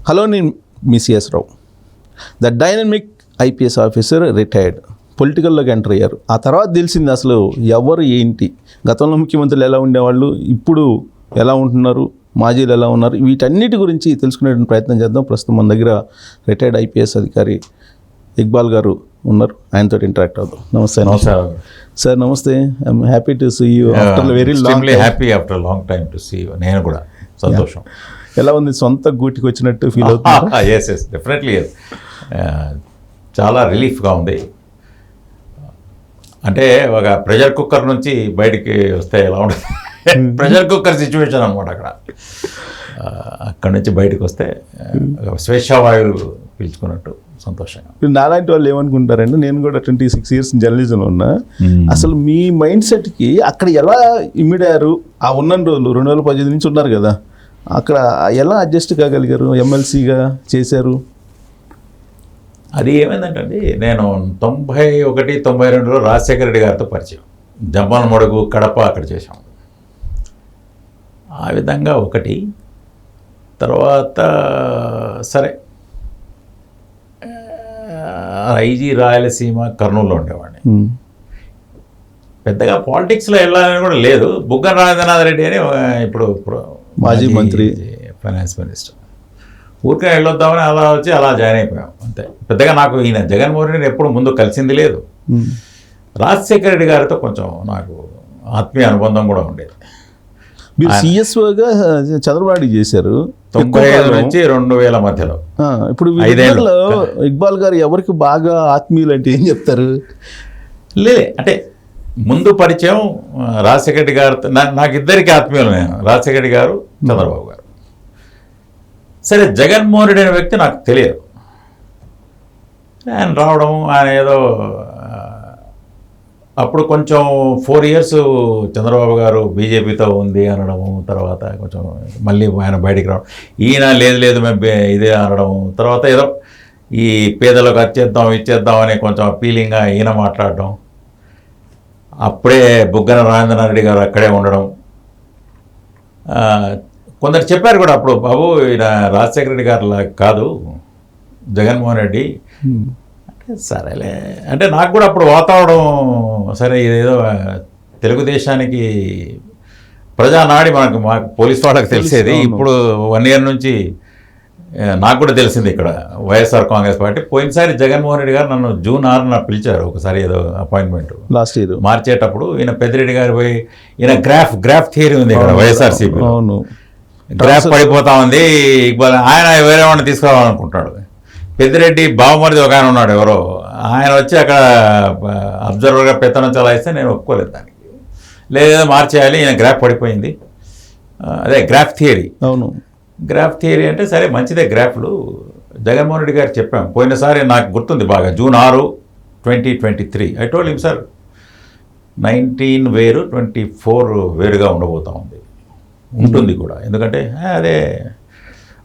Hello, నేను మీ CS Rao, the dynamic IPS officer, retired. పొలిటికల్లోకి ఎంటర్ అయ్యారు. ఆ తర్వాత తెలిసింది అసలు ఎవరు ఏంటి, గతంలో ముఖ్యమంత్రులు ఎలా ఉండేవాళ్ళు, ఇప్పుడు ఎలా ఉంటున్నారు, మాజీలు ఎలా ఉన్నారు, వీటన్నిటి గురించి తెలుసుకునే ప్రయత్నం చేద్దాం. ప్రస్తుతం మన దగ్గర రిటైర్డ్ ఐపీఎస్ అధికారి ఇక్బాల్ గారు ఉన్నారు. ఆయనతో ఇంటరాక్ట్ అవుతాం. నమస్తే. సార్ నమస్తే. I'm happy to see you after very long. Happy after long time to see you. నేను కూడా సంతోషం. ఎలా ఉంది? సొంత గూటికి వచ్చినట్టు ఫీల్ అవుతుంది? Yes definitely. చాలా రిలీఫ్గా ఉంది. అంటే ఒక ప్రెషర్ కుక్కర్ నుంచి బయటికి వస్తే ఎలా ఉంటుంది, ప్రెషర్ కుక్కర్ సిచ్యువేషన్ అనమాట. అక్కడ నుంచి బయటకు వస్తే స్వేచ్ఛావాయువులు పీల్చుకున్నట్టు సంతోషంగా. నాలాంటి వాళ్ళు ఏమనుకుంటారంటే, నేను కూడా 26 years జర్నలిజంలో ఉన్నా, అసలు మీ మైండ్ సెట్కి అక్కడ ఎలా ఇమిడారు? ఆ ఉన్న రోజులు 2015 నుంచి ఉన్నారు కదా, అక్కడ ఎలా అడ్జస్ట్ కాగలిగారు? ఎమ్మెల్సీగా చేశారు. అది ఏమైందంటే, నేను 91, 92లో రాజశేఖర రెడ్డి గారితో పరిచయం. జమ్మలమడుగు, కడప అక్కడ చేశాం. ఆ విధంగా ఒకటి. తర్వాత సరే ఐజీ రాయలసీమ, కర్నూలులో ఉండేవాడిని. పెద్దగా పాలిటిక్స్లో వెళ్ళాలని కూడా లేదు. బుగ్గన రాజేంద్రనాథ్ రెడ్డి అని ఇప్పుడు మాజీ మంత్రి, ఫైనాన్స్ మినిస్టర్, ఊరికే వెళ్ళొద్దామని అలా వచ్చి అలా జాయిన్ అయిపోయాం అంతే. పెద్దగా నాకు ఈయన జగన్మోహన్ రెడ్డిని ఎప్పుడు ముందు కలిసింది లేదు. రాజశేఖర రెడ్డి గారితో కొంచెం నాకు ఆత్మీయ అనుబంధం కూడా ఉండేది. మీరు సిఎస్ఓగా చంద్రబాబు చేశారు 95 నుంచి 2000 మధ్యలో. ఇప్పుడు ఇక్బాల్ గారు ఎవరికి బాగా ఆత్మీయులు అంటే ఏం చెప్తారు? అంటే ముందు పరిచయం రాజశేఖర రెడ్డి గారితో, నాకు ఇద్దరికి ఆత్మీయులు. నేను రాజశేఖర రెడ్డి గారు, చంద్రబాబు గారు. సరే, జగన్మోహన్ రెడ్డి అనే వ్యక్తి నాకు తెలియదు. ఆయన రావడం, ఆయన ఏదో అప్పుడు కొంచెం 4 years చంద్రబాబు గారు బీజేపీతో ఉంది అనడము, తర్వాత కొంచెం మళ్ళీ ఆయన బయటికి రావడం, ఈయన లేదు మేము ఇదే అనడము, తర్వాత ఏదో ఈ పేదలకు ఇచ్చేద్దాం అని కొంచెం అపీలింగ్గా ఈయన మాట్లాడడం. అప్పుడే బుగ్గన రాజేంద్రనాథ్ రెడ్డి గారు అక్కడే ఉండడం. కొందరు చెప్పారు కూడా అప్పుడు, బాబు ఈయన రాజశేఖర రెడ్డి గారు కాదు జగన్మోహన్ రెడ్డి. సరేలే అంటే నాకు కూడా అప్పుడు వాతావరణం సరే, ఇదేదో తెలుగుదేశానికి ప్రజానాడి మాకు పోలీస్ వాళ్ళకి తెలిసేది. ఇప్పుడు 1 year నుంచి నాకు కూడా తెలిసింది ఇక్కడ వైఎస్ఆర్ కాంగ్రెస్ పార్టీ. పోయినసారి జగన్మోహన్ రెడ్డి గారు నన్ను June 6న పిలిచారు ఒకసారి, ఏదో అపాయింట్మెంట్ లాస్ట్ ఇయర్ మార్చేటప్పుడు. ఈయన పెద్దిరెడ్డి గారు పోయి, ఈయన గ్రాఫ్ థియరీ ఉంది ఇక్కడ వైఎస్ఆర్సీపీ, గ్రాఫ్ పడిపోతా ఉంది, ఆయన వేరే వాడిని తీసుకురావాలనుకుంటాడు. పెద్దిరెడ్డి బావమరిది ఒక ఆయన ఉన్నాడు ఎవరో, ఆయన వచ్చి అక్కడ అబ్జర్వర్గా పెత్తనం చలాయిస్తే నేను ఒప్పుకోలేదు దానికి. లేదా మార్చేయాలి, ఈయన గ్రాఫ్ పడిపోయింది. అదే గ్రాఫ్ థియరీ. అవును, గ్రాఫ్ థియరీ అంటే సరే మంచిదే గ్రాఫ్లు. జగన్మోహన్ రెడ్డి గారు చెప్పాం పోయినసారి, నాకు గుర్తుంది బాగా, June 6, 2023. I told him, sir 19 వేరు 24 వేరుగా ఉండబోతా ఉంటుంది కూడా. ఎందుకంటే అదే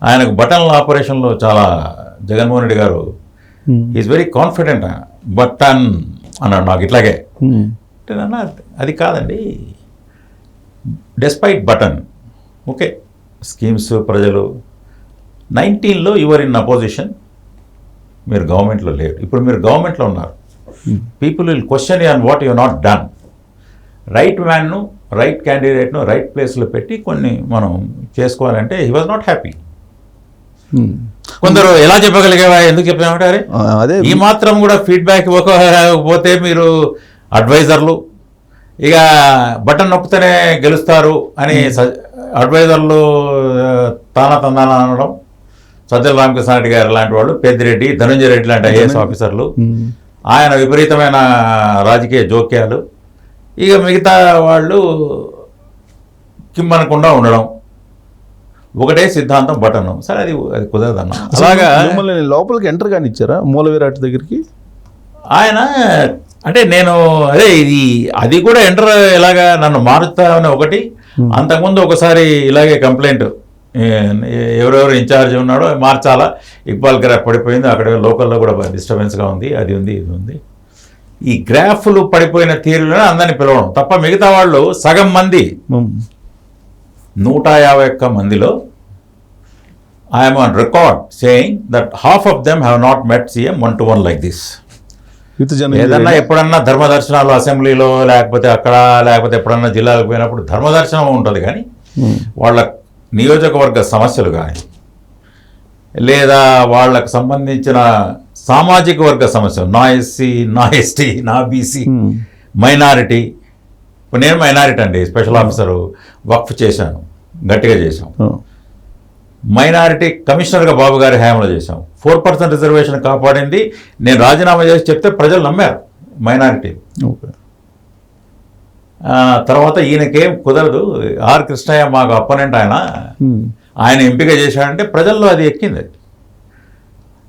ఆయనకు బటన్ల ఆపరేషన్లో చాలా జగన్మోహన్ రెడ్డి గారు ఈజ్ వెరీ కాన్ఫిడెంట్. బటన్ అన్నాడు నాకు ఇట్లాగే. అంటే నాన్న అది కాదండి, డెస్పైట్ బటన్ ఓకే, స్కీమ్స్ ప్రజలు 19లో యువర్ ఇన్ అపోజిషన్, మీరు గవర్నమెంట్లో లేరు. ఇప్పుడు మీరు గవర్నమెంట్లో ఉన్నారు. People will question you on what you not done. Right మ్యాన్ను, రైట్ క్యాండిడేట్ను రైట్ ప్లేస్లో పెట్టి కొన్ని మనం చేసుకోవాలంటే హీ వాజ్ నాట్ హ్యాపీ. కొందరు ఎలా చెప్పగలిగేవా, ఎందుకు చెప్పామంటే అదే ఈ మాత్రం కూడా ఫీడ్బ్యాక్ ఇవ్వకపోతే మీరు అడ్వైజర్లు ఇక బటన్ నొక్కుతూనే గెలుస్తారు అని అడ్వైజర్లు తందాన అనడం. సజ్జల రామకృష్ణారెడ్డి గారు లాంటి వాళ్ళు, పెద్దిరెడ్డి, ధనంజయ రెడ్డి లాంటి ఐఏఎస్ ఆఫీసర్లు, ఆయన విపరీతమైన రాజకీయ జోక్యాలు, ఇక మిగతా వాళ్ళు కిమ్మనకుండా ఉండడం. ఒకటే సిద్ధాంతం బటన్. సరే అది కుదరదన్న. అలాగా లోపలికి ఎంటర్ కానీ ఇచ్చారా మూల విరాట్ దగ్గరికి ఆయన? అంటే నేను అదే అది కూడా ఎంటర్ ఎలాగా నన్ను మారుస్తామని ఒకటి. అంతకుముందు ఒకసారి ఇలాగే కంప్లైంట్, ఎవరెవరు ఇన్ఛార్జ్ ఉన్నాడో మార్చాలా, ఇక్బాల్ గ్రాఫ్ పడిపోయింది, అక్కడ లోకల్లో కూడా డిస్టర్బెన్స్గా ఉంది, అది ఉంది ఇది ఉంది. ఈ గ్రాఫ్లు పడిపోయిన తీరులోనే అందరినీ పిలవడం తప్ప మిగతా వాళ్ళు సగం మంది 151 మందిలో I'm on record saying that half of them have not met CM 1-to-1 like this. With జనం ఏదన్నా ఎప్పుడన్నా ధర్మదర్శనాలు అసెంబ్లీలో లేకపోతే అక్కడ లేకపోతే ఎప్పుడన్నా జిల్లాలకు పోయినప్పుడు ధర్మదర్శనం ఉంటుంది, కానీ వాళ్ళ నియోజకవర్గ సమస్యలు కానీ లేదా వాళ్ళకు సంబంధించిన సామాజిక వర్గ సమస్యలు, నా ఎస్సీ, నా ఎస్టీ, నా బీసీ, మైనారిటీ. ఇప్పుడు నేను మైనారిటీ అండి, స్పెషల్ ఆఫీసరు వక్ఫ్ చేశాను, గట్టిగా చేశాం. మైనారిటీ కమిషనర్గా బాబు గారి హయాంలో చేశాం. 4% రిజర్వేషన్ కాపాడింది. నేను రాజీనామా చేసి చెప్తే ప్రజలు నమ్మారు మైనారిటీ. తర్వాత ఈయనకేం కుదరదు, ఆర్ కృష్ణయ్య మాకు అపోనెంట్, ఆయన ఎంపిక చేశాడంటే ప్రజల్లో అది ఎక్కింది.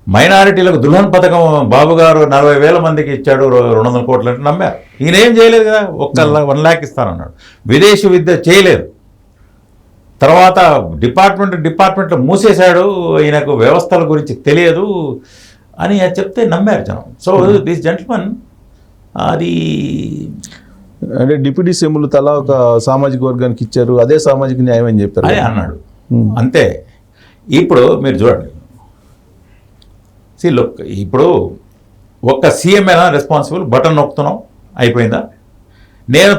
మైనారిటీలకు దుల్హన్ పథకం బాబు గారు 40,000 మందికి ఇచ్చాడు, 200 కోట్లు అంటే నమ్మారు. ఈయన ఏం చేయలేదు కదా, 1 lakh ఇస్తానన్నాడు. విదేశీ విద్య చేయలేదు. తర్వాత డిపార్ట్మెంట్ మూసేశాడు, ఈయనకు వ్యవస్థల గురించి తెలియదు అని చెప్తే నమ్మారు జనం. సో దిస్ జెంట్మన్ అది అంటే డిప్యూటీ సీఎంలు తలా ఒక సామాజిక వర్గానికి ఇచ్చారు, అదే సామాజిక న్యాయం అని చెప్పారు అని అన్నాడు. అంతే. ఇప్పుడు మీరు చూడండి, ఇప్పుడు ఒక్క సీఎంఏనా రెస్పాన్సిబుల్? బటన్ నొక్కుతున్నాం, అయిపోయిందా? నేను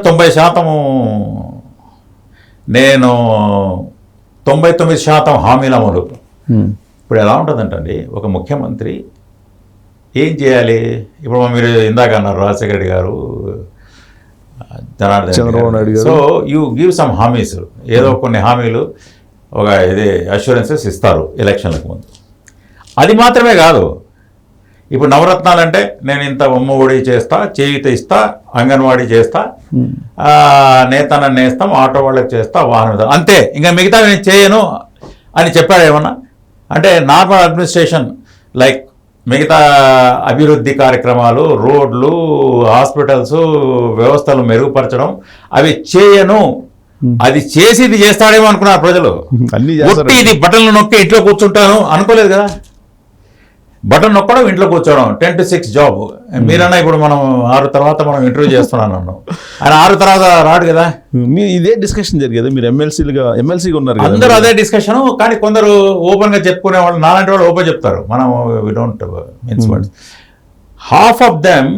99% హామీల అమలు. ఇప్పుడు ఎలా ఉంటుందంటండి, ఒక ముఖ్యమంత్రి ఏం చేయాలి? ఇప్పుడు మీరు ఇందాక అన్నారు రాజశేఖర రెడ్డి గారు, చంద్రబాబు నాయుడు గారు. సో యూ గివ్ సమ్ హామీస్, ఏదో కొన్ని హామీలు ఒక అష్యూరెన్సెస్ ఇస్తారు ఎలక్షన్లకు ముందు. అది మాత్రమే కాదు, ఇప్పుడు నవరత్నాలు అంటే నేను ఇంత అమ్మఒడి చేస్తా, చేయూత ఇస్తా, అంగన్వాడీ చేస్తా, నేతన నేస్తాం, ఆటో వాళ్ళకి చేస్తా, వాహనం, అంతే, ఇంకా మిగతా నేను చేయను అని చెప్పాడు. ఏమన్నా అంటే నార్మల్ అడ్మినిస్ట్రేషన్ లైక్ మిగతా అభివృద్ధి కార్యక్రమాలు, రోడ్లు, హాస్పిటల్స్, వ్యవస్థలు మెరుగుపరచడం, అవి చేయను, అది చేసి ఇది చేస్తాడేమో అనుకున్నారు ప్రజలు. ఇది బటన్లు నొక్కి ఇంట్లో కూర్చుంటాను అనుకోలేదు కదా. బటన్ నొక్కడం, ఇంట్లో కూర్చోవడం, 10 to 6 జాబ్. మీరన్నా ఇప్పుడు మనం 6 తర్వాత మనం ఇంటర్వ్యూ చేస్తున్నాను అన్నాం, ఆయన 6 తర్వాత రాడు కదా. మీ ఇదే డిస్కషన్ జరిగేది, మీరు ఎమ్మెల్సీగా ఉన్నారు, అందరూ అదే డిస్కషన్. కానీ కొందరు ఓపెన్గా చెప్పుకునే వాళ్ళు, నాలాంటి వాళ్ళు ఓపెన్ చెప్తారు, మనం we don't means words. Half of them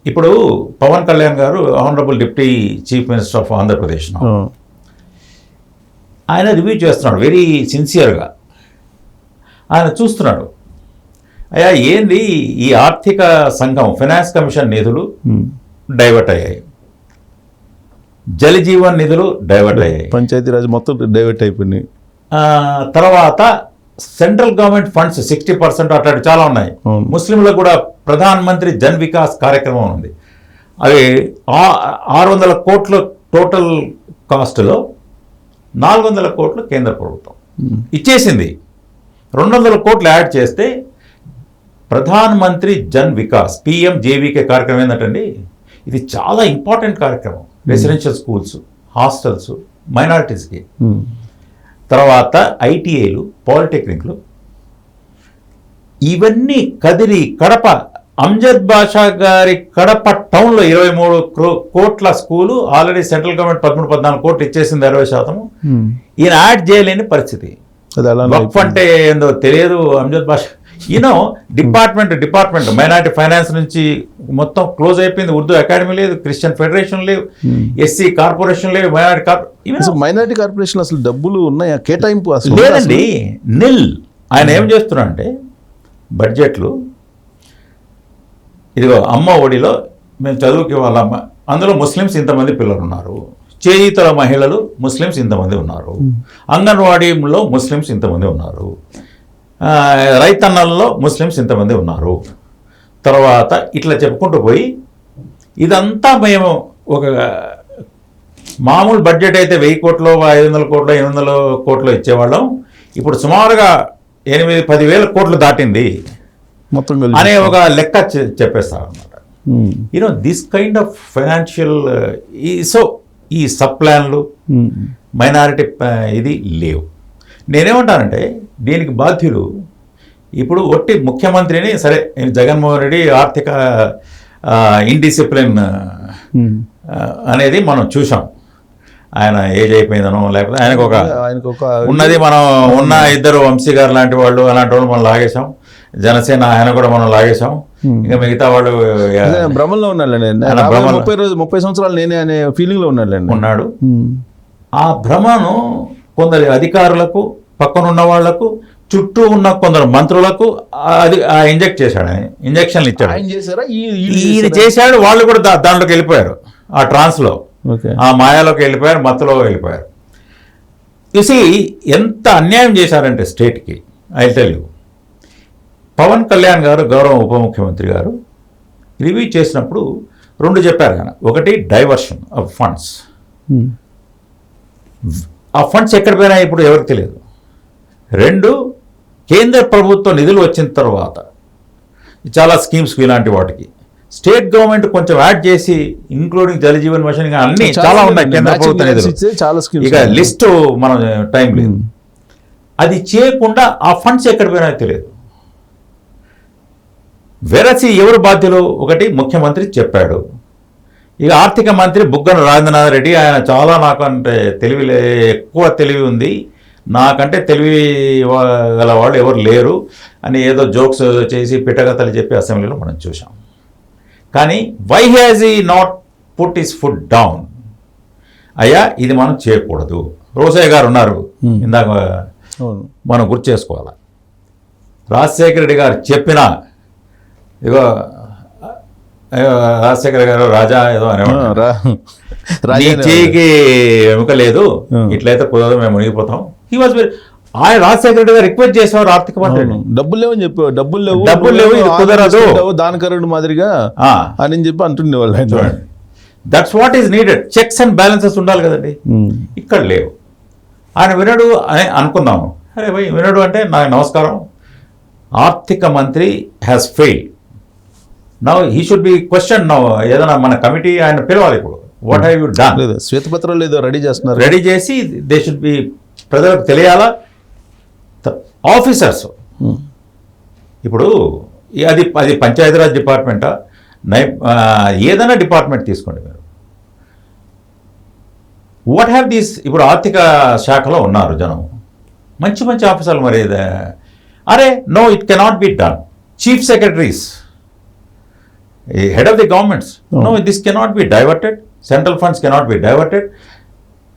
ఇప్పుడు Pavan Kalyan garu honourable deputy chief minister of Andhra Pradesh, ఆయన రివ్యూ చేస్తున్నాడు వెరీ సిన్సియర్గా. ఆయన చూస్తున్నాడు, అయ్యా ఏంది ఈ ఆర్థిక సంఘం ఫైనాన్స్ కమిషన్ నిధులు డైవర్ట్ అయ్యాయి, జలజీవన్ నిధులు డైవర్ట్ అయ్యాయి, పంచాయతీరాజ్ మొత్తం డైవర్ట్ అయిపోయినాయి. తర్వాత సెంట్రల్ గవర్నమెంట్ ఫండ్స్ 60% అట్లాంటి చాలా ఉన్నాయి. ముస్లింలకు కూడా ప్రధాన్ మంత్రి జన్ వికాస్ కార్యక్రమం ఉంది, అవి 600 కోట్ల టోటల్ కాస్ట్లో 400 కోట్లు కేంద్ర ప్రభుత్వం ఇచ్చేసింది. 200 కోట్లు యాడ్ చేస్తే ప్రధాన్ మంత్రి జన్ వికాస్ PMJVK కార్యక్రమం ఏంటండి, ఇది చాలా ఇంపార్టెంట్ కార్యక్రమం. రెసిడెన్షియల్ స్కూల్స్, హాస్టల్స్, మైనారిటీస్కి, తర్వాత ITIలు, పాలిటెక్నిక్లు, ఇవన్నీ కదిరి, కడప, అంజద్ బాషా గారి కడప టౌన్లో 23 కోట్ల స్కూలు ఆల్రెడీ సెంట్రల్ గవర్నమెంట్ 13-14 కోట్లు ఇచ్చేసింది, 60%. ఈయన యాడ్ చేయలేని పరిస్థితి. వక్ఫ్ అంటే ఏందో తెలియదు అంజద్ బాషా. ఈయనో డిపార్ట్మెంట్ మైనారిటీ ఫైనాన్స్ నుంచి మొత్తం క్లోజ్ అయిపోయింది. ఉర్దూ అకాడమీ లేదు, క్రిస్టియన్ ఫెడరేషన్ లేవు, SC కార్పొరేషన్ లేవు, మైనారిటీ కార్పొరేషన్ అసలు డబ్బులు ఉన్నాయా? కేటాయింపు అసలు లేదండి, నిల్. ఆయన ఏం చేస్తున్నా అంటే బడ్జెట్లు, ఇదిగో అమ్మ ఒడిలో మేము చదువుకి వాళ్ళమ్మ, అందులో ముస్లిమ్స్ ఇంతమంది పిల్లలు ఉన్నారు, చేయితల మహిళలు ముస్లిమ్స్ ఇంతమంది ఉన్నారు, అంగన్వాడీలో ముస్లిమ్స్ ఇంతమంది ఉన్నారు, రైతన్నల్లో ముస్లిమ్స్ ఇంతమంది ఉన్నారు. తర్వాత ఇట్లా చెప్పుకుంటూ పోయి ఇదంతా మేము ఒక మామూలు బడ్జెట్ అయితే 1000 కోట్లు, 500 కోట్లు, 800 కోట్లు ఇచ్చేవాళ్ళం, ఇప్పుడు సుమారుగా 8-10 వేల కోట్లు దాటింది మొత్తం అనే ఒక లెక్క చెప్పేస్తారు అన్నమాట. దిస్ కైండ్ ఆఫ్ ఫైనాన్షియల్ ఈ సబ్ ప్లాన్లు మైనారిటీ ఇది లేవు. నేనేమంటానంటే దీనికి బాధ్యులు ఇప్పుడు ఒట్టి ముఖ్యమంత్రిని, సరే జగన్మోహన్ రెడ్డి ఆర్థిక ఇండిసిప్లిన్ అనేది మనం చూసాం. ఆయన ఏజ్ అయిపోయిందనో లేకపోతే ఆయనకు ఆయనకు ఉన్నది మనం ఉన్న ఇద్దరు వంశీ గారు లాంటి వాళ్ళు అలాంటి వాళ్ళు మనం లాగేశాం. జనసేన ఆయన కూడా మనం లాగేశాం. ఇంకా మిగతా వాళ్ళు భ్రమంలో ఉన్నాడులేండి. 30 సంవత్సరాలు నేనే అనే ఫీలింగ్ లో ఉన్నాడు. ఆ భ్రమను కొందరు అధికారులకు, పక్కనున్న వాళ్లకు, చుట్టూ ఉన్న కొందరు మంత్రులకు అది ఇంజెక్ట్ చేశాడు. ఆయన ఇంజెక్షన్లు ఇచ్చాడు. ఈయన చేశాడు. వాళ్ళు కూడా దాంట్లోకి వెళ్ళిపోయారు. ఆ ట్రాన్స్లో, ఆ మాయాలోకి వెళ్ళిపోయారు, మత్తులో వెళ్ళిపోయారు. చూసి ఎంత అన్యాయం చేశారంటే స్టేట్కి. I tell you, Pavan Kalyan garu గౌరవ ఉప ముఖ్యమంత్రి గారు రివ్యూ చేసినప్పుడు 2 చెప్పారు ఆయన. ఒకటి డైవర్షన్ ఆఫ్ ఫండ్స్. ఆ ఫండ్స్ ఎక్కడ పోయినా ఇప్పుడు ఎవరికి తెలియదు. 2, కేంద్ర ప్రభుత్వ నిధులు వచ్చిన తర్వాత చాలా స్కీమ్స్కి ఇలాంటి వాటికి స్టేట్ గవర్నమెంట్ కొంచెం యాడ్ చేసి, ఇంక్లూడింగ్ జల్ జీవన్ మిషన్ అన్ని చాలా ఉన్నాయి కేంద్ర ప్రభుత్వ నిధులు. ఇక లిస్టు మనం టైం లేదు. అది చేయకుండా ఆ ఫండ్స్ ఎక్కడ పోయినా తెలియదు. వెరసి ఎవరు బాధ్యులు? ఒకటి ముఖ్యమంత్రి చెప్పాడు. ఇక ఆర్థిక మంత్రి బుగ్గన రాజేంద్రనాథ్ రెడ్డి, ఆయన చాలా నాకంటే ఎక్కువ తెలివి ఉంది, నాకంటే తెలివి గల వాళ్ళు ఎవరు లేరు అని ఏదో జోక్స్ చేసి పిట్టగతలు చెప్పి అసెంబ్లీలో మనం చూసాం. కానీ వై హ్యాజ్ ఈ not put his foot down? అయ్యా ఇది మనం చేయకూడదు. రోసయ్య గారు ఉన్నారు, ఇందాక మనం గుర్తు చేసుకోవాలి. రాజశేఖర రెడ్డి గారు చెప్పినా, ఇగో రాజశేఖర గారు రాజా ఏదో అనేవాడు, నీ చేయికి ఎముక లేదు, ఇట్లయితే కుదరదు, మేము మునిగిపోతాం. హీ వాజ్ వెరీ, ఆయన రాజశేఖర రెడ్డి గారు రిక్వెస్ట్ చేసేవారు ఆర్థిక మంత్రిని. డబ్బులు లేవని చెప్పారు. డబ్బులు లేవు, ఇది కుదరదు, దానకరుడు మాదిరిగా అని చెప్పి అంటుండేవాళ్ళు. That's what is needed. Checks and balances ఉండాలి కదండి. ఇక్కడ లేవు. ఆయన వినడు అని అనుకున్నాము. అరే భయ్, వినడు అంటే నాకు నమస్కారం. ఆర్థిక మంత్రి has fail. Now he should be question. Now ఏదైనా మన కమిటీ ఆయన పిలవాలి. ఇప్పుడు వాట్ హ్యావ్ యూ డన్? శ్వేతపత్రం లేదో రెడీ చేస్తున్నారు. రెడీ చేసి దే షుడ్ బి, ప్రజలకు తెలియాలా. ఆఫీసర్స్ ఇప్పుడు అది పంచాయతీరాజ్ డిపార్ట్మెంటా, ఏదైనా డిపార్ట్మెంట్ తీసుకోండి మీరు. వాట్ హ్యావ్ దీస్, ఇప్పుడు ఆర్థిక శాఖలో ఉన్నారు జనం, మంచి మంచి ఆఫీసర్లు. మరి అరే no, it cannot be done. Chief secretaries, head of the governments, no this cannot be diverted. Central funds cannot be diverted.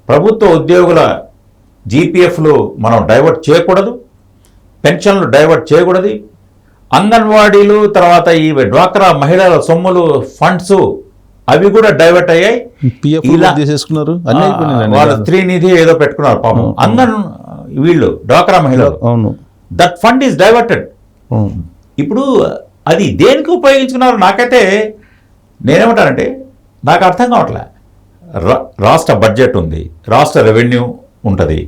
ప్రభుత్వ ఉద్యోగుల జీపీఎఫ్లు మనం డైవర్ట్ చేయకూడదు, పెన్షన్లు డైవర్ట్ చేయకూడదు, అంగన్వాడీలు, తర్వాత ఈ డ్వాక్రా మహిళల సొమ్ములు ఫండ్స్ అవి కూడా డైవర్ట్ అయ్యాయి. వాళ్ళు స్త్రీ నిధి ఏదో పెట్టుకున్నారు పాపం. వీళ్ళు డ్వాక్రా మహిళలు, దట్ ఫండ్ ఈస్ డైవర్టెడ్. ఇప్పుడు అది దేనికి ఉపయోగించుకున్నారు? నాకైతే నేనేమంటానంటే, నాకు అర్థం కావట్లే. రాష్ట్ర బడ్జెట్ ఉంది, రాష్ట్ర రెవెన్యూ ఉంటుంది,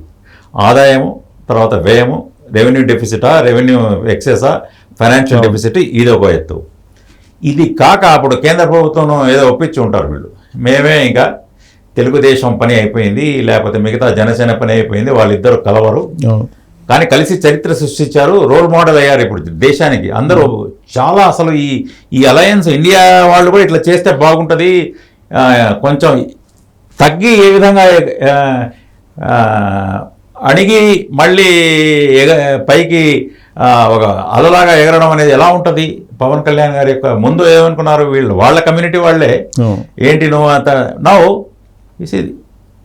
ఆదాయము, తర్వాత వ్యయము, రెవెన్యూ డెఫిసిటా, రెవెన్యూ ఎక్సెసా, ఫైనాన్షియల్ డెఫిసిట్, ఇది ఒక ఎత్తు. ఇది కాక అప్పుడు కేంద్ర ప్రభుత్వం ఏదో ఒప్పించి ఉంటారు వీళ్ళు, మేమే ఇంకా తెలుగుదేశం పని అయిపోయింది, లేకపోతే మిగతా జనసేన పని అయిపోయింది, వాళ్ళిద్దరు కలవరు, కానీ కలిసి చరిత్ర సృష్టించారు, రోల్ మోడల్ అయ్యారు ఇప్పుడు దేశానికి. అందరూ చాలా అసలు ఈ అలయన్స్, ఇండియా వాళ్ళు కూడా ఇట్లా చేస్తే బాగుంటుంది, కొంచెం తగ్గి ఏ విధంగా అణిగి మళ్ళీ పైకి ఒక అలలాగా ఎగరడం అనేది ఎలా ఉంటుంది? పవన్ కళ్యాణ్ గారి యొక్క ముందు ఏమనుకున్నారు వీళ్ళు, వాళ్ళ కమ్యూనిటీ వాళ్ళే ఏంటి నువ్వు అంత నవ్వు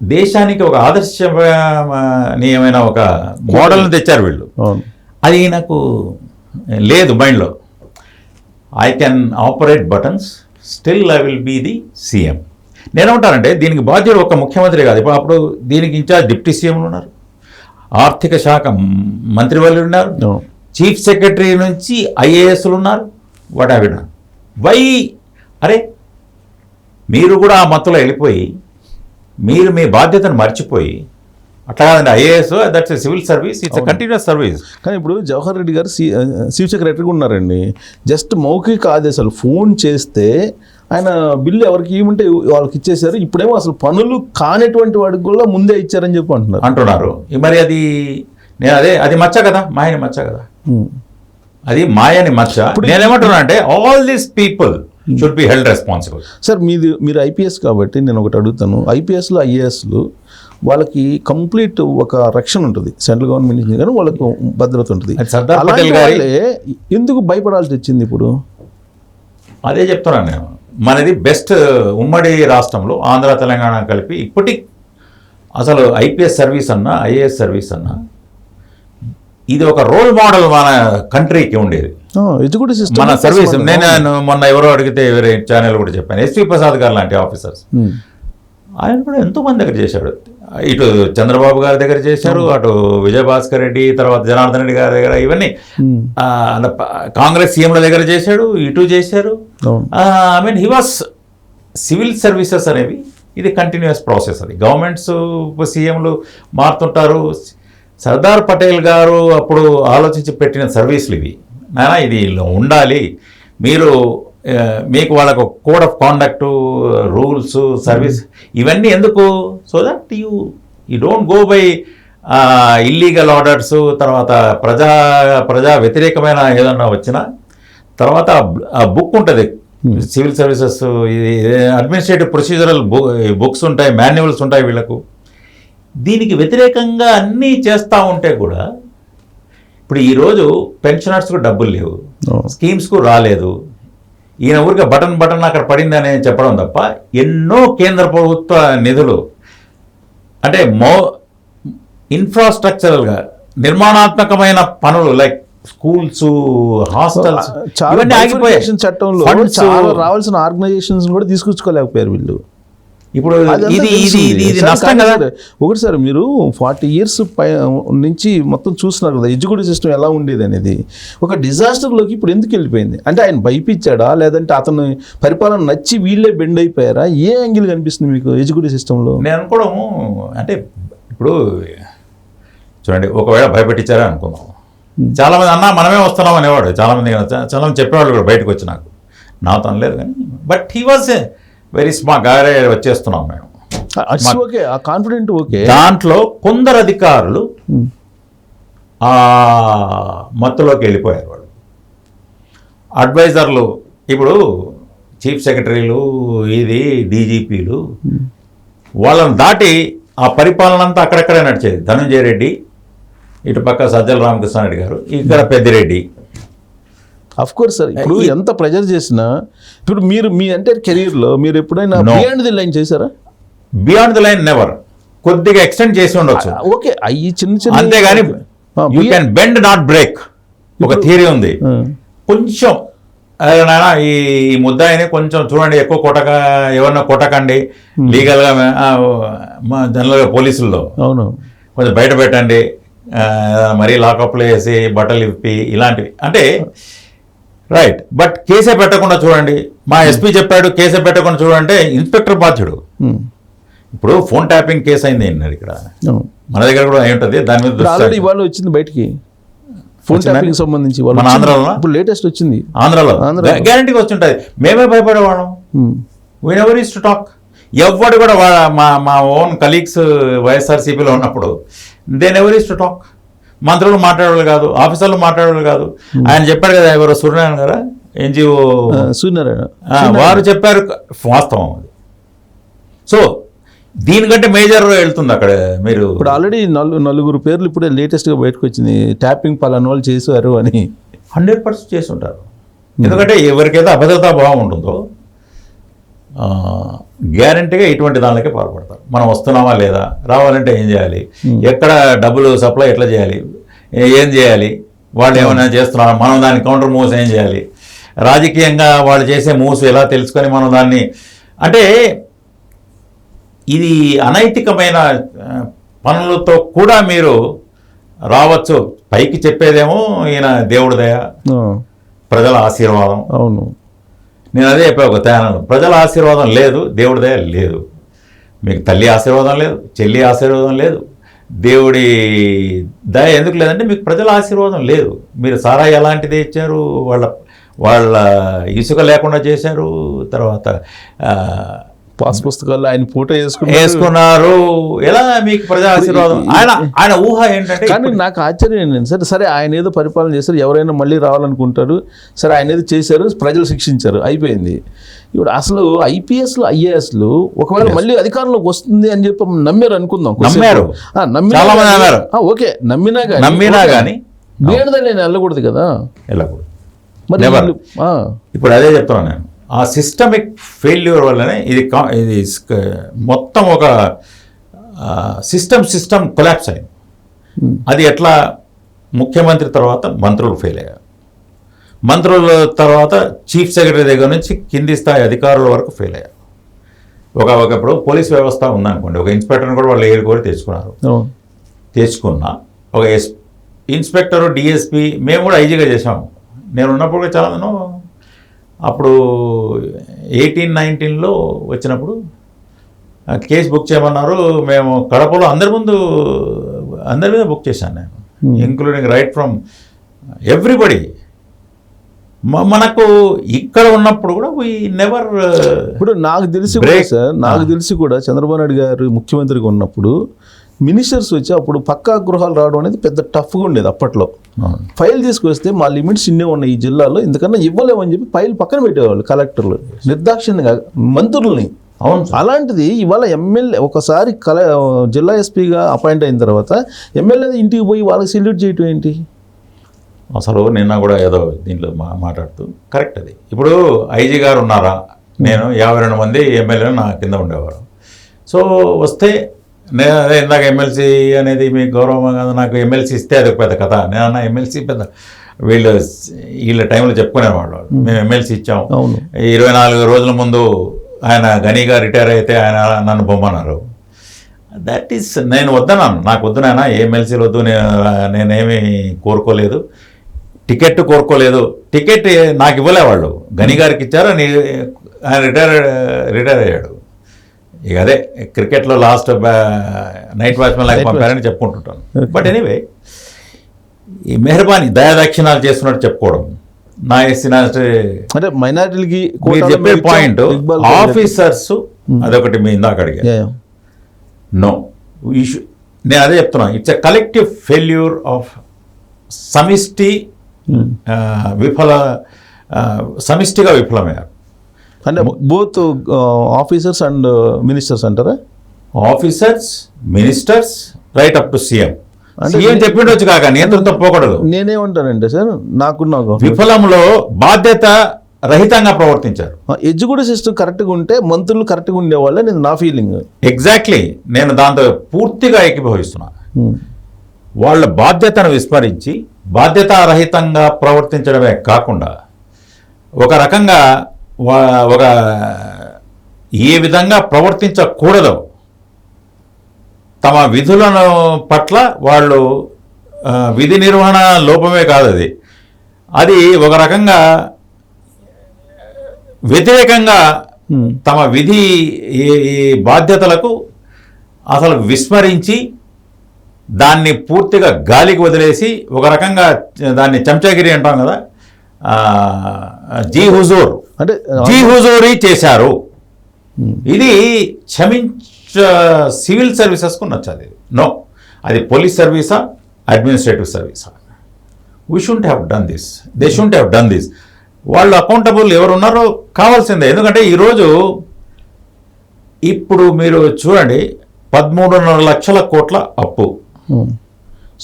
దేశానికి ఒక ఆదర్శనీయమైన ఒక మోడల్ని తెచ్చారు వీళ్ళు. అది నాకు లేదు మైండ్లో. I can operate buttons, still I will be the CM. నేనేమంటానంటే దీనికి బాధ్యుడు ఒక ముఖ్యమంత్రి కాదు. అప్పుడు దీనికి ఇన్ఛార్జ్ డిప్యూటీ సీఎంలు ఉన్నారు, ఆర్థిక శాఖ మంత్రివర్యులు ఉన్నారు, చీఫ్ సెక్రటరీ నుంచి ఐఏఎస్లు ఉన్నారు. What have you done? Why? అరే మీరు కూడా ఆ మత్తులో వెళ్ళిపోయి మీరు మీ బాధ్యతను మర్చిపోయి, అట్లా కాదండి. IAS that's civil service, it's continuous service. కానీ ఇప్పుడు జవహర్ రెడ్డి గారు చీఫ్ సెక్రటరీగా ఉన్నారండి. జస్ట్ మౌఖిక ఆదేశాలు, ఫోన్ చేస్తే ఆయన బిల్లు ఎవరికి ఇవ్వమంటే వాళ్ళకి ఇచ్చేసారు. ఇప్పుడేమో అసలు పనులు కానిటువంటి వాడికి కూడా ముందే ఇచ్చారని చెప్పి అంటున్నారు. మరి అది నేను అది మచ్చ కదా, మాయని మచ్చ కదా, అది మాయని మచ్చ. నేనేమంటున్నా అంటే all these people should be held responsible. Sir మీరు ఐపీఎస్ కాబట్టి నేను ఒకటి అడుగుతాను. ఐపీఎస్లో ఐఏఎస్లు వాళ్ళకి కంప్లీట్ ఒక రక్షణ ఉంటుంది, సెంట్రల్ గవర్నమెంట్ నుంచి కానీ వాళ్ళకు భద్రత ఉంటుంది. అది సర్దార్ అలాంటి పటేల్ గారి వాళ్ళే ఎందుకు భయపడాల్సి వచ్చింది ఇప్పుడు? అదే చెప్తున్నాను నేను. మనది బెస్ట్ ఉమ్మడి రాష్ట్రంలో ఆంధ్ర తెలంగాణ కలిపి ఇప్పటి అసలు ఐపీఎస్ సర్వీస్ అన్నా ఐఏఎస్ సర్వీస్ అన్నా ఇది ఒక రోల్ మోడల్ మన కంట్రీకి ఉండేది. ఎడ్యుకేషన్ సిస్టమ్ మన సర్వీస్ నేను మొన్న ఎవరో అడిగితే వేరే ఛానల్ కూడా చెప్పాను, ఎస్వి ప్రసాద్ గారు లాంటి ఆఫీసర్స్ ఆయన కూడా ఎంతో మంది దగ్గర చేశాడు. ఇటు చంద్రబాబు గారి దగ్గర చేశారు, అటు విజయభాస్కర్ రెడ్డి, తర్వాత జనార్దన్ రెడ్డి గారి దగ్గర, ఇవన్నీ కాంగ్రెస్ సీఎంల దగ్గర చేశాడు, ఇటు చేశారు. I mean he was civil services అనేవి ఇది కంటిన్యూస్ ప్రాసెస్. అది గవర్నమెంట్స్ సీఎంలు మారుతుంటారు. సర్దార్ పటేల్ గారు అప్పుడు ఆలోచించి పెట్టిన సర్వీసులు ఇవి. నానా ఇది ఉండాలి, మీరు మీకు వాళ్ళకు code of conduct, rules, service ఇవన్నీ ఎందుకు? So that you don't go by illegal orders. తర్వాత ప్రజా వ్యతిరేకమైన ఏదన్నా వచ్చినా తర్వాత ఆ బుక్ ఉంటుంది, సివిల్ సర్వీసెస్ ఇది అడ్మినిస్ట్రేటివ్ ప్రొసీజరల్ బుక్స్ ఉంటాయి, మాన్యువల్స్ ఉంటాయి వీళ్ళకు. దీనికి వ్యతిరేకంగా అన్నీ చేస్తూ ఉంటే కూడా ఇప్పుడు ఈరోజు పెన్షనర్స్కు డబ్బులు లేవు, స్కీమ్స్కు రాలేదు, ఈయన ఊరికే బటన్ అక్కడ పడిందని చెప్పడం తప్ప ఎన్నో కేంద్ర ప్రభుత్వ నిధులు అంటే ఇన్ఫ్రాస్ట్రక్చరల్గా నిర్మాణాత్మకమైన పనులు లైక్ స్కూల్స్, హాస్టల్స్ ఇవన్నీ ఆగిపోయాయి. చట్టంలో రావాల్సిన ఆర్గనైజేషన్స్ కూడా తీసుకొచ్చుకోలేకపోయారు వీళ్ళు. ఇప్పుడు ఇది నష్టం కదా. ఒకటి సార్, మీరు 40 years నుంచి మొత్తం చూస్తున్నారు కదా ఎడ్యుకేషన్ సిస్టమ్ ఎలా ఉండేది అనేది. ఒక డిజాస్టర్లోకి ఇప్పుడు ఎందుకు వెళ్ళిపోయింది అంటే ఆయన భయపించాడా, లేదంటే అతను పరిపాలన నచ్చి వీళ్ళే బెండ్ అయిపోయారా? ఏ యాంగిల్ కనిపిస్తుంది మీకు ఎడ్యుకేషన్ సిస్టంలో? నేను అనుకోవడము అంటే ఇప్పుడు చూడండి, ఒకవేళ భయపెట్టించారా అనుకుందాం, చాలామంది అన్నా మనమే వస్తున్నాం అనేవాడు, చాలామంది చెప్పేవాళ్ళు కూడా బయటకు వచ్చి నాతో అనలేదు కానీ, but he was very smart గారే వచ్చేస్తున్నాం మేము. ఓకే, ఆ కాన్ఫిడెంట్ ఓకే. దాంట్లో కొందరు అధికారులు మత్తులోకి వెళ్ళిపోయారు. వాళ్ళు అడ్వైజర్లు, ఇప్పుడు చీఫ్ సెక్రటరీలు, ఇది డీజీపీలు, వాళ్ళని దాటి ఆ పరిపాలన అంతా అక్కడక్కడే నడిచేది. ధనంజయ రెడ్డి, ఇటు పక్క సజ్జల రామకృష్ణారెడ్డి గారు, ఇక్కడ పెద్దిరెడ్డి. అఫ్ కోర్స్ సార్, ఇప్పుడు ఎంత ప్రెజర్ చేసినా ఇప్పుడు మీరు మీ అంటే కెరీర్లో మీరు ఎప్పుడైనా బియాండ్ ది లైన్ చేశారా? Beyond the line never. కొద్దిగా ఎక్స్టెండ్ చేసి ఉండొచ్చు, ఓకే, అయ్యి చిన్న అంతేగాని you can bend not break. ఒక థియరీ ఉంది, కొంచెం నాయనా ఈ ముద్దాయిని కొంచెం చూడండి, ఎక్కువ ఎవరన్నా కొట్టకండి, లీగల్గా జనరల్గా పోలీసుల్లో అవును కొంచెం బయట పెట్టండి, మరీ లాకప్లో వేసి బట్టలు ఇప్పి ఇలాంటివి అంటే రైట్. బట్ కేసే పెట్టకుండా చూడండి, మా ఎస్పీ చెప్పాడు కేసే పెట్టకుండా చూడంటే ఇన్స్పెక్టర్ బాధ్యుడు. ఇప్పుడు ఫోన్ ట్యాపింగ్ కేసు అయింది అన్నారు ఇక్కడ, మన దగ్గర కూడా అయి ఉంటుంది. దాని మీద ఇవాళ వచ్చింది బయటికి ఫోన్ ట్యాపింగ్ సంబంధించి మన ఆంధ్రాలో ఇప్పుడు లేటెస్ట్ వచ్చింది. ఆంధ్రాలో గ్యారంటీగా వచ్చి ఉంటుంది. మేమే భయపడేవాళ్ళం. We never use to talk. ఎవరు కూడా మా ఓన్ కలీగ్స్ వైఎస్ఆర్సీపీలో ఉన్నప్పుడు they never use to talk. మంత్రులు మాట్లాడేవాళ్ళు కాదు, ఆఫీసర్లు మాట్లాడేవాళ్ళు కాదు. ఆయన చెప్పారు కదా, ఎవరో సూర్యనారాయణ గారా ఎన్జిఓ సూర్యనారాయణ, వారు చెప్పారు, వాస్తవం అది. సో దీనికంటే మేజర్ వెళ్తుంది అక్కడ. మీరు ఇప్పుడు ఆల్రెడీ నలుగురు పేర్లు ఇప్పుడే లేటెస్ట్గా బయటకు వచ్చింది, ట్యాపింగ్ పలానా వాళ్ళు చేశారు అని. 100% చేసి ఉంటారు. ఎందుకంటే ఎవరికైతే అభద్రతా భావం ఉంటుందో గ్యారంటీగా ఇటువంటి దానికే పాల్పడతారు. మనం వస్తున్నామా లేదా, రావాలంటే ఏం చేయాలి, ఎక్కడ డబ్బులు సప్లై ఎట్లా చేయాలి, ఏం చేయాలి, వాళ్ళు ఏమైనా చేస్తున్నారు, మనం దాన్ని కౌంటర్ మూవ్స్ ఏం చేయాలి, రాజకీయంగా వాళ్ళు చేసే మూవ్స్ ఎలా తెలుసుకొని మనం దాన్ని అంటే ఇది అనైతికమైన పనులతో కూడా మీరు రావచ్చు. పైకి చెప్పేదేమో ఈయన దేవుడి దయ, ప్రజల ఆశీర్వాదం. అవును, నేను అదే చెప్పా ఒక తేనను, ప్రజల ఆశీర్వాదం లేదు, దేవుడి దయ లేదు. మీకు తల్లి ఆశీర్వాదం లేదు, చెల్లి ఆశీర్వాదం లేదు, దేవుడి దయ ఎందుకు లేదంటే మీకు ప్రజల ఆశీర్వాదం లేదు. మీరు సారాయి ఎలాంటిది ఇచ్చారు, వాళ్ళ ఇసుక లేకుండా చేశారు, తర్వాత పాస్ పుస్తకాల్లో ఆయన ఫోటో వేసుకున్నారు. ఎలా మీకు ప్రజా ఆశీర్వాదం? ఆయన ఊహ ఏంటంటే, కానీ నాకు ఆశ్చర్యం ఏంటంటే సరే సరే ఆయన ఏదో పరిపాలన చేశారు, ఎవరైనా మళ్ళీ రావాలనుకుంటారు, సరే ఆయన ఏదో చేశారు, ప్రజలు శిక్షించారు, అయిపోయింది. ఇప్పుడు అసలు ఐపీఎస్లు ఐఏఎస్లు ఒకవేళ మళ్ళీ అధికారంలోకి వస్తుంది అని చెప్పి నమ్మారు అనుకుందాం. నమ్మారు, ఓకే, నమ్మినా కానీ బేడదని నేను వెళ్ళకూడదు కదా, వెళ్ళకూడదు. మరి ఇప్పుడు అదే చెప్తున్నాను నేను, ఆ సిస్టమిక్ ఫెయిల్యూర్ వల్లనే ఇది మొత్తం ఒక సిస్టమ్ కొలాప్స్ అయింది. అది ఎట్లా? ముఖ్యమంత్రి తర్వాత మంత్రులు ఫెయిల్ అయ్యారు, మంత్రుల తర్వాత చీఫ్ సెక్రటరీ దగ్గర నుంచి కింది స్థాయి అధికారుల వరకు ఫెయిల్ అయ్యారు. ఒకప్పుడు పోలీస్ వ్యవస్థ ఉందనుకోండి, ఒక ఇన్స్పెక్టర్ని కూడా వాళ్ళు ఏడుకోరి తెచ్చుకున్న ఒక ఇన్స్పెక్టరు, డిఎస్పీ, మేము కూడా ఐజీగా చేసాము. నేను ఉన్నప్పుడు కూడా చాలా అప్పుడు 1819లో వచ్చినప్పుడు కేసు బుక్ చేయమన్నారు. మేము కడపలో అందరి మీద బుక్ చేశాను నేను, ఇంక్లూడింగ్ రైట్ ఫ్రమ్ ఎవ్రీబడి. మనకు ఇక్కడ ఉన్నప్పుడు కూడా వీ నెవర్. ఇప్పుడు నాకు తెలిసి కూడా చంద్రబాబు నాయుడు గారు ముఖ్యమంత్రిగా ఉన్నప్పుడు మినిస్టర్స్ వచ్చి అప్పుడు పక్కా గృహాలు రావడం అనేది పెద్ద టఫ్గా ఉండేది అప్పట్లో. ఫైల్ తీసుకొస్తే మా లిమిట్స్ ఇన్నే ఉన్నాయి ఈ జిల్లాలో, ఎందుకన్నా ఇవ్వలేమని చెప్పి ఫైల్ పక్కన పెట్టేవాళ్ళు కలెక్టర్లు నిర్దాక్షిణ్యంగా మంత్రుల్ని. అవును, అలాంటిది ఇవాళ ఎమ్మెల్యే ఒకసారి జిల్లా ఎస్పీగా అపాయింట్ అయిన తర్వాత ఎమ్మెల్యే ఇంటికి పోయి వాళ్ళకి సెల్యూట్ చేయటం ఏంటి? అసలు నిన్న కూడా ఏదో దీంట్లో మాట్లాడుతూ కరెక్ట్ అది. ఇప్పుడు ఐజీ గారు ఉన్నారా, నేను 52 మంది ఎమ్మెల్యేలు నా కింద ఉండేవారు. సో వస్తే నేను అదే ఇందాక ఎమ్మెల్సీ అనేది మీకు గౌరవం కదా, నాకు ఎమ్మెల్సీ ఇస్తే అది పెద్ద కథ. నేను అన్న ఎమ్మెల్సీ పెద్ద వీళ్ళ టైంలో చెప్పుకునేవాళ్ళు, మేము ఎమ్మెల్సీ ఇచ్చాం. 24 రోజుల ముందు ఆయన గనిగా రిటైర్ అయితే ఆయన నన్ను బొమ్మన్నారు. దట్ ఈస్, నేను వద్దన్నాను, నాకు వద్దు నాయన, ఏ ఎమ్మెల్సీలు వద్దు, నేనేమి కోరుకోలేదు, టికెట్ కోరుకోలేదు. టికెట్ నాకు ఇవ్వలేవాళ్ళు, గని గారికి ఇచ్చారు, ఆయన రిటైర్ అయ్యాడు. ఇక అదే క్రికెట్లో లాస్ట్ నైట్ వాచ్మెన్ లాగా పంపారని చెప్పుకుంటుంటాను. బట్ ఎనీవే, ఈ మెహర్బానీ దయాదాక్షిణాలు చేస్తున్నట్టు చెప్పుకోవడం నా ఎస్సీ అంటే మైనారిటీలకి మీరు చెప్పే పాయింట్. ఆఫీసర్స్ అదొకటి మీ ఇందాక అడిగా. నో ఇష్యూ, నేను అదే చెప్తున్నాను, it's a collective failure of సమిష్టి సమిష్టిగా విఫలమయ్యారు. అంటే బోత్ ఆఫీసర్స్ అండ్ మినిస్టర్స్ అంటారా? Officers, ministers, right up to CM. CM చెప్పిండొచ్చు కాక నియంత్రణ తప్పకూడదు. నేనేమంటానంటే సార్, నాకు విఫలంలో బాధ్యత రహితంగా ప్రవర్తించారు. ఎడ్యుకేషన్ సిస్టమ్ కరెక్ట్గా ఉంటే మంత్రులు కరెక్ట్గా ఉండేవాళ్ళే, నేను నా ఫీలింగ్. ఎగ్జాక్ట్లీ, నేను దాంతో పూర్తిగా ఏకీభవిస్తున్నా. వాళ్ళ బాధ్యతను విస్మరించి బాధ్యతారహితంగా ప్రవర్తించడమే కాకుండా ఒక రకంగా ఒక ఏ విధంగా ప్రవర్తించకూడదో తమ విధులను పట్ల వాళ్ళు విధి నిర్వహణ లోపమే కాదు, అది ఒక రకంగా వ్యతిరేకంగా తమ విధి బాధ్యతలకు అసలు విస్మరించి దాన్ని పూర్తిగా గాలికి వదిలేసి ఒక రకంగా దాన్ని చెంచాగిరి అంటాం కదా, జీ హుజూరీ చేశారు. ఇది సివిల్ సర్వీసెస్కు నచ్చదు. నో, అది పోలీస్ సర్వీసా, అడ్మినిస్ట్రేటివ్ సర్వీసా? We should have done this, they should have done this. వాళ్ళు అకౌంటబుల్ ఎవరు ఉన్నారో కావాల్సిందే. ఎందుకంటే ఈరోజు ఇప్పుడు మీరు చూడండి, 13.5 లక్షల కోట్ల అప్పు,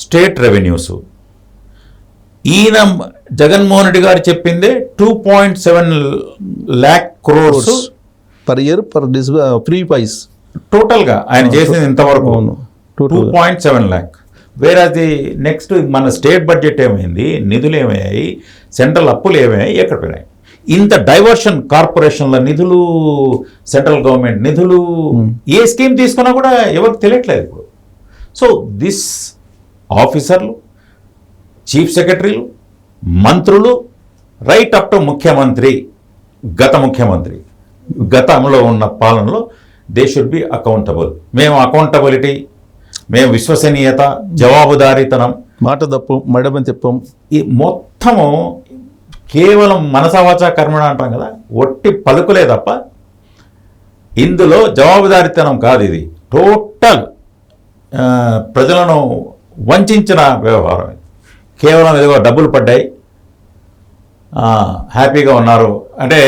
స్టేట్ రెవెన్యూస్. ఈయన జగన్మోహన్ రెడ్డి గారు చెప్పిందే 2.7 lakh crores per year freebies టోటల్గా ఆయన చేసింది ఇంతవరకు 2.7 lakh. వేరే అది నెక్స్ట్ మన స్టేట్ బడ్జెట్ ఏమైంది, నిధులు ఏమయ్యాయి, సెంట్రల్ అప్పులు ఏమయ్యాయి, ఎక్కడ పోయినాయి? ఇంత డైవర్షన్, కార్పొరేషన్ల నిధులు, సెంట్రల్ గవర్నమెంట్ నిధులు, ఏ స్కీమ్ తీసుకున్నా కూడా ఎవరికి తెలియట్లేదు ఇప్పుడు. సో దిస్ ఆఫీసర్లు, చీఫ్ సెక్రటరీలు, మంత్రులు, రైట్ అప్ టు ముఖ్యమంత్రి, ముఖ్యమంత్రి గతంలో ఉన్న పాలనలో దే షుడ్ బి అకౌంటబుల్. మేము అకౌంటబిలిటీ, మేము విశ్వసనీయత, జవాబుదారీతనం, మాట తప్పు మడమని చెప్పం, ఈ మొత్తము కేవలం మనసవాచ కర్మణ అంటాం కదా, ఒట్టి పలుకులే తప్ప ఇందులో జవాబుదారీతనం కాదు, ఇది టోటల్ ప్రజలను వంచిన వ్యవహారం. కేవలం ఏదో డబ్బులు పడ్డాయి, హ్యాపీగా ఉన్నారు అంటే.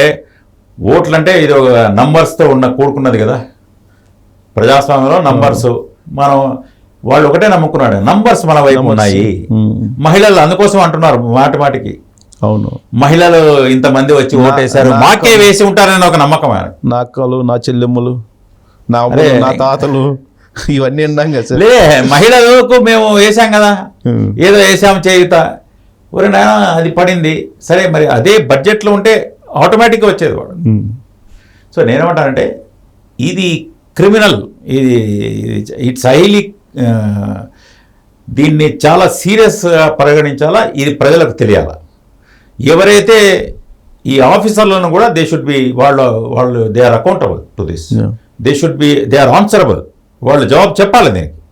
ఓట్లు అంటే ఇది ఒక నంబర్స్తో కూడుకున్నది కదా ప్రజాస్వామ్యంలో. నంబర్స్ మనం వాళ్ళు ఒకటే నమ్ముకున్నాడు, నంబర్స్ మన వైపు ఉన్నాయి. మహిళలు అందుకోసం అంటున్నారు మాటికి, అవును, మహిళలు ఇంతమంది వచ్చి ఓటేశారు, మాకే వేసి ఉంటారని ఒక నమ్మకం. నా అక్కలు, నా చెల్లెమ్మలు, నా తాతలు ఇవన్నీ ఉన్నాం కదా సార్. లే, మహిళలకు మేము వేసాం కదా, ఏదో వేసాం చేయుత, ఒరే నాయన అది పడింది సరే, మరి అదే బడ్జెట్లో ఉంటే ఆటోమేటిక్గా వచ్చేది వాడు. సో నేనేమంటానంటే ఇది క్రిమినల్, ఇది ఇట్స్ హైలీ, దీన్ని చాలా సీరియస్గా పరిగణించాలా, ఇది ప్రజలకు తెలియాలా. ఎవరైతే ఈ ఆఫీసర్లను కూడా దే షుడ్ బి, వాళ్ళు they are accountable to this, they should be, they are answerable, వాళ్ళు జవాబు చెప్పాలి దీనికి.